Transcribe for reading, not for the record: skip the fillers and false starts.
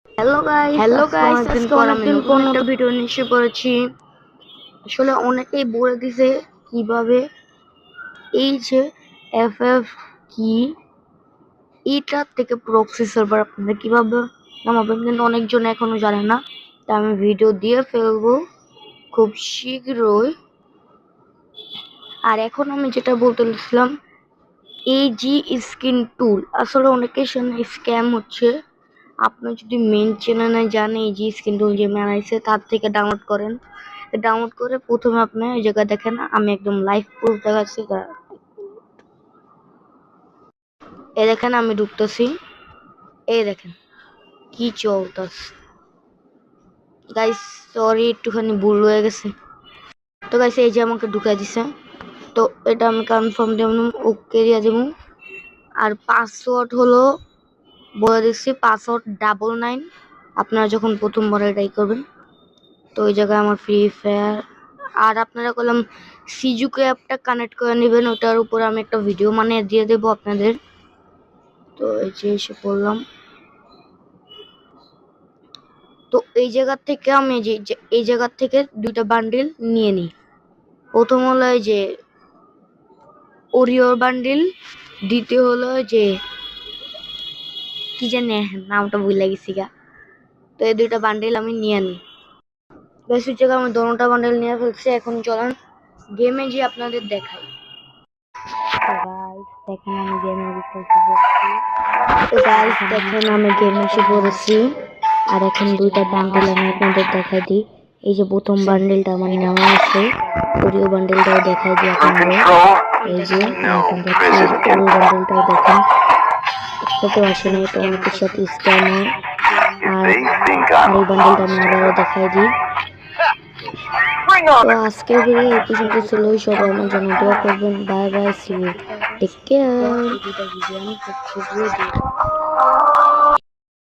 Hello guys, আজকে অনেকদিন পর একটা ভিডিও নিয়ে এসে পড়েছি। আসলে অনেকেই বলে দিছে কিভাবে এই যে এফএফ কি এইটার থেকে প্রক্সি সার্ভার আপনারা কিভাবে নামাবেন, কিন্তু অনেকজন এখনো জানে না। তাই আমি ভিডিও দিয়ে ফেলবো খুব শীঘ্রই। আর এখন আমি যেটা বলতে চাইছিলাম, এই জি স্কিন টুল আসলে অনেকের সঙ্গে স্ক্যাম হচ্ছে। আপনার যদি মেন চ্যানেলে যান, এই যে স্ক্রিন টুল যে বানাইছে তার থেকে ডাউনলোড করেন। ডাউনলোড করে প্রথমে আপনি এই জায়গায় দেখেন, আমি একদম লাইভ প্রুফ দেখাচ্ছি। এই দেখেন আমি ঢুকতেছি, এই দেখেন কি চলতেছে। গাইস সরি, একটুখানি ভুল হয়ে গেছে। তো গাইস এই যে আমাকে ঢুকাই দিছে, তো এটা আমি কনফার্ম দেব, ওকে দিয়ে দেব। আর পাসওয়ার্ড হলো বলে দিচ্ছি, পাসওয়ার্ড 99। আপনারা যখন প্রথমবার এটাই করবেন, তো ওই জায়গায় আমার ফ্রি ফায়ার। আর আপনারা করলাম সিজুকে অ্যাপটা কানেক্ট করে নেবেন, ওটার উপর আমি একটা ভিডিও মানে দিয়ে দেবো আপনাদের। তো এই যে এসে পড়লাম। তো এই জায়গা থেকে আমি এই জায়গা থেকে দুইটা বান্ডিল নিয়ে নিই। প্রথম হলো এই যে ওরিওর বান্ডিল, দ্বিতীয় হলো যে কি জানি নামটা ভুলে গেছি গা। তো এই দুইটা বান্ডিল আমি নিয়ে নিই। বেশ জায়গায় আমি দোনোটা বান্ডিল নিয়ে ফেলছি। এখন চলেন গেমে যে আপনাদের দেখাই। দেখেন আমি গেমে এসে পড়েছি। আর এখন দুইটা বান্ডিল আমি আপনাদের দেখাই দিই। এই যে প্রথম বান্ডিলটা আমার নেওয়া আছে, ওরিও বান্ডিলটাও দেখাই দিই আপনাদের। এই যে ওরিও বান্ডিলটাও দেখেন, একটাতেও আসে না, এটা অনেকের সাথে স্ক্যাম হয়। আর এই বান্ডিলটা আমি আবারও দেখাই দিই। তো আজকের ভিডিও এই পর্যন্ত ছিল। সবাই আমার জন্য দোয়া করবেন। Bye bye, see you, take care.